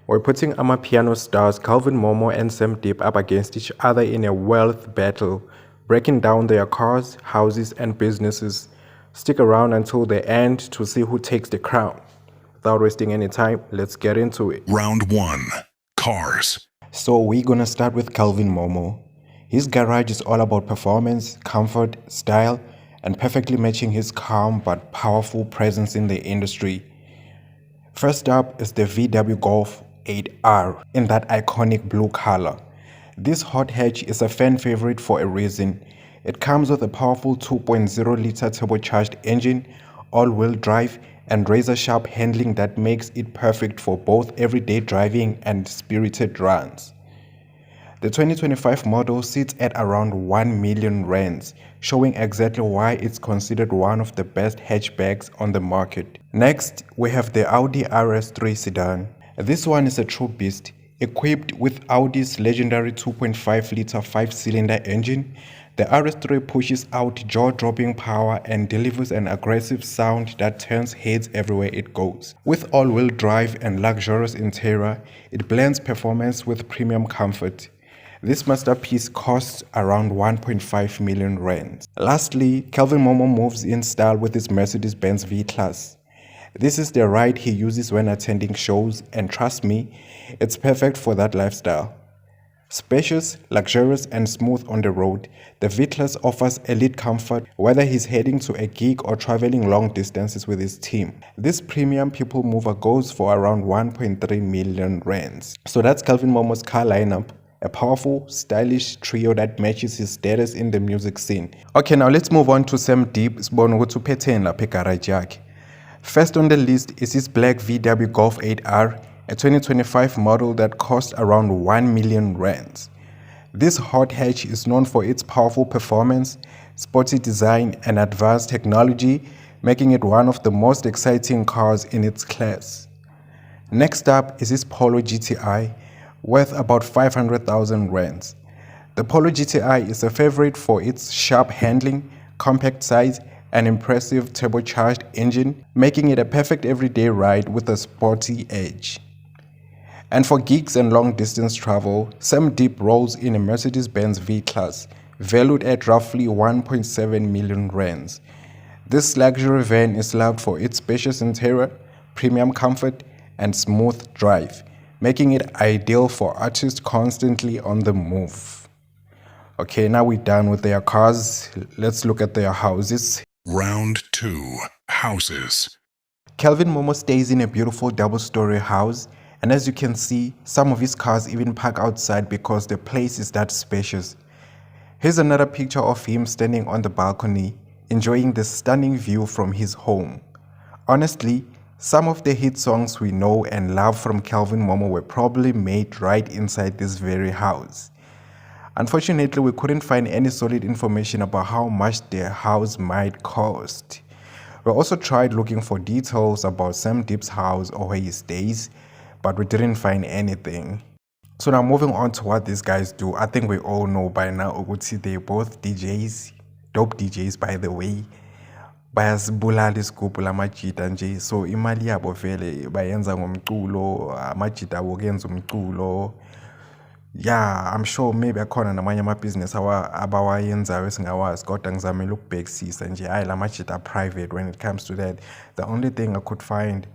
We're putting Amapiano stars Calvin Momo and Sam Deep up against each other in a wealth battle, breaking down their cars, houses, and businesses. Stick around until the end to see who takes the crown. Without wasting any time, let's get into it. Round 1. Cars. So we're gonna start with Calvin Momo. His garage is all about performance, comfort, style, and perfectly matching his calm but powerful presence in the industry. First up is the VW Golf 8R in that iconic blue color. This hot hatch is a fan favorite for a reason. It comes with a powerful 2.0-liter turbocharged engine, all-wheel drive, and razor-sharp handling that makes it perfect for both everyday driving and spirited runs. The 2025 model sits at around 1 million rands, showing exactly why it's considered one of the best hatchbacks on the market. Next, we have the Audi RS3 sedan. This one is a true beast, equipped with Audi's legendary 2.5-liter 5-cylinder engine. The RS3 pushes out jaw-dropping power and delivers an aggressive sound that turns heads everywhere it goes. With all-wheel drive and luxurious interior, it blends performance with premium comfort. This masterpiece costs around 1.5 million rands. Lastly, Calvin Momo moves in style with his Mercedes-Benz V-Class. This is the ride he uses when attending shows, and trust me, it's perfect for that lifestyle. Spacious, luxurious, and smooth on the road, the V-Class offers elite comfort whether he's heading to a gig or traveling long distances with his team. This premium people mover goes for around 1.3 million rands. So that's Calvin Momo's car lineup. A powerful, stylish trio that matches his status in the music scene. Okay, now let's move on to Sam Deep. First on the list is his black VW Golf 8R, a 2025 model that cost around 1 million rands. This hot hatch is known for its powerful performance, sporty design, and advanced technology, making it one of the most exciting cars in its class. Next up is his Polo GTI, worth about 500,000 rands. The Polo GTI is a favorite for its sharp handling, compact size, and impressive turbocharged engine, making it a perfect everyday ride with a sporty edge. And for gigs and long-distance travel, Sam Deep rolls in a Mercedes-Benz V-Class, valued at roughly 1.7 million rands. This luxury van is loved for its spacious interior, premium comfort, and smooth drive, making it ideal for artists constantly on the move. Okay, now we're done with their cars. Let's look at their houses. Round 2. Houses. Calvin Momo stays in a beautiful double-story house, and as you can see, some of his cars even park outside because the place is that spacious. Here's another picture of him standing on the balcony, enjoying the stunning view from his home. Honestly, some of the hit songs we know and love from Calvin Momo were probably made right inside this very house. Unfortunately, we couldn't find any solid information about how much their house might cost. We also tried looking for details about Sam Deep's house or where he stays, but we didn't find anything. So now moving on to what these guys do, I think we all know by now ukuthi they're both DJs, dope DJs by the way. Bayasibulala isigubhu lamajita nje, so imali yabo vele bayenza ngomculo, amajita abo kuyenza umculo. Yeah, I'm sure maybe akhona namanye amabhizinesi abawayenzayo esingawazi, kodwa ngizamela ukubhekisisa nje hayi lamajita private when it comes to that. The only thing I could find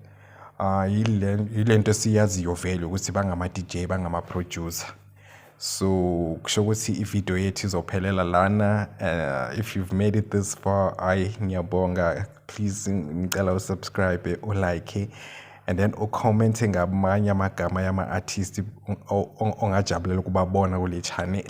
yilento esiyaziyo vele ukuthi bangama DJ bangama producer. So kusho ukuthi ivideo yethu izophelela lana. If you've made it this far, ngiyabonga. Please ngicela usubscribe, ulike, and then ucommente ngamanye amagama yama artists ongajabulela ukubabona kule channel.